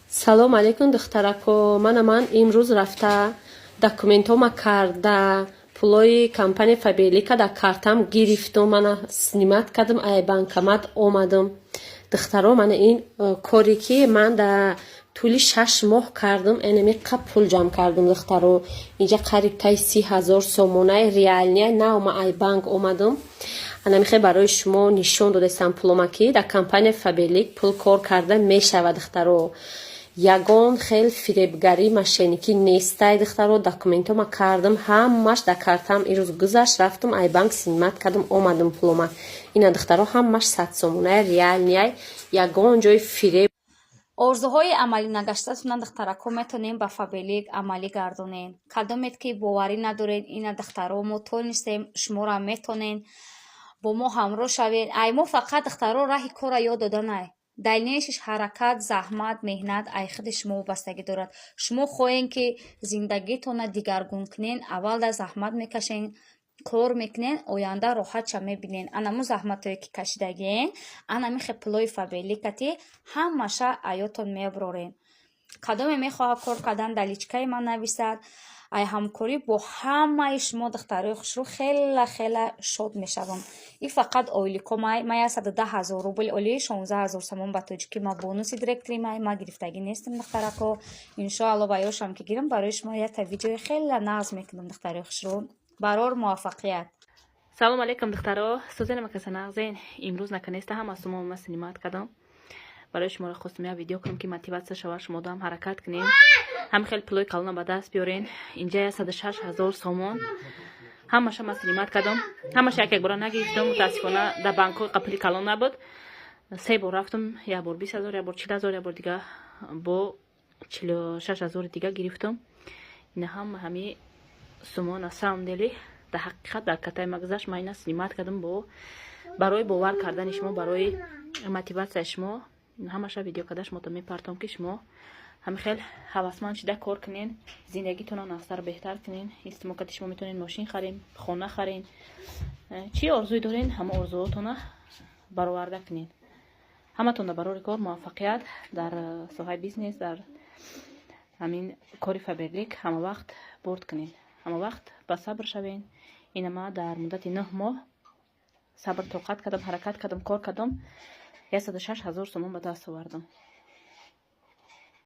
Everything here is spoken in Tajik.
салом алейкум духтарако. Ман имрӯз рафта документома карда пулои компания Фабелика да картам гирифтум. Мана снимат кардам, ай банкомат омадам. духтаро мана ин коре ки ман да тӯли 6 моҳ кардам, энами қа пул ҷамъ кардам духтаро. инҷа қариб таи 30,000 сомонаи реалния наома ай банк омадам. ана мехоҳам барои шумо нишон додастам пулома ки да компания Фабелик пул кор карда мешавад духтаро. ягон хел фиребгарӣ мошенникӣ нестай духтаро. документома кардам, ҳамаш да картам ирӯз гузашт, рафтам ай банк снимат кардам, омадам пулома. ина духтаро ҳамаш 100 сомонаи реалния, ягон ҷои фиреб. орзуҳои амалӣ нагаштатона духтарако метонем ба Фабелик амалӣ гардонем. кадомет ки боварӣ надоред, ина духтаро мо тонистем, шуморо метонен бо мо ҳамроҳ шавед. ай мо фақат духтаро раҳи корро ёд доданай. дальнейшиш ҳаракат, заҳмат, меҳнат ай худи шумо вобастагӣ дорад. шумо хоҳем ки зиндагитона дигаргун кунен, аввал да заҳмат мекашен, кор мекунен, оянда роҳатша мебинен. анамо заҳматое ки кашидагиен, анами хе пулои Фабеликати ҳамаша аётон меброрен. кадоме мехоҳад кор кардан дар личкаи ман нависад. ай ҳамкорӣ бо ҳамаи шумо духтарои хушрӯ хела шод мешавам. ин фақат оилико мая 110,000 рубл оли 16,000 сомон ба тоҷикӣ ма бонуси директори ма гирифтагӣ нестем духтарако. иншоалло ба ёшам ки гирам барои шумо як видеои хела нағз мекунам духтарои хушрӯ. барор муваффақият. салом алейкум духтаро. сӯзенама каса нағзен. имрӯз наканеста ҳама сумо ма снимат кардам. барои шуморо хостам як видео кунам ки мотиватсия шавад, шумо дам ҳаракат кунем. ҳам хел пулои калона ба даст биёрен. инҷа 106,000 сомон ҳамаша ма снимат кардам. ҳамаша як бора нагирифтам. мутаассифона дар банкҳои пули калон набуд. 3 бор рафтам, як бор 20,000, як бор 40,000, як бор дига бо 46,000 дига гирифтам. ина ҳама ҳами сумон на самом деле дар ҳақиқат дар катай магзаш ма ина снимат кардам бо барои бовар кардани шумо, барои мотиватсияи шумо. ҳамаша видео карда шумо то мепартом ки шумо ҳамихел ҳавасманд шида кор кунен, зиндагитонро нафсар беҳтар кунен. истимокати шумо метонен мошин харен, хона харен, чӣ орзуи дорен, ҳама орзуотона бароварда кунен. ҳаматонда барори кор муваффақият дар соҳаи бизнес, дар ҳамин кори Фабелик ҳама вақт бурд кунен, ҳама вақт ба сабр шавен. ина ма дар муддати 9 моҳ сабр тоқат кардам, ҳаракат кардам, кор кардам, 106,000 сомон ба даст овардам.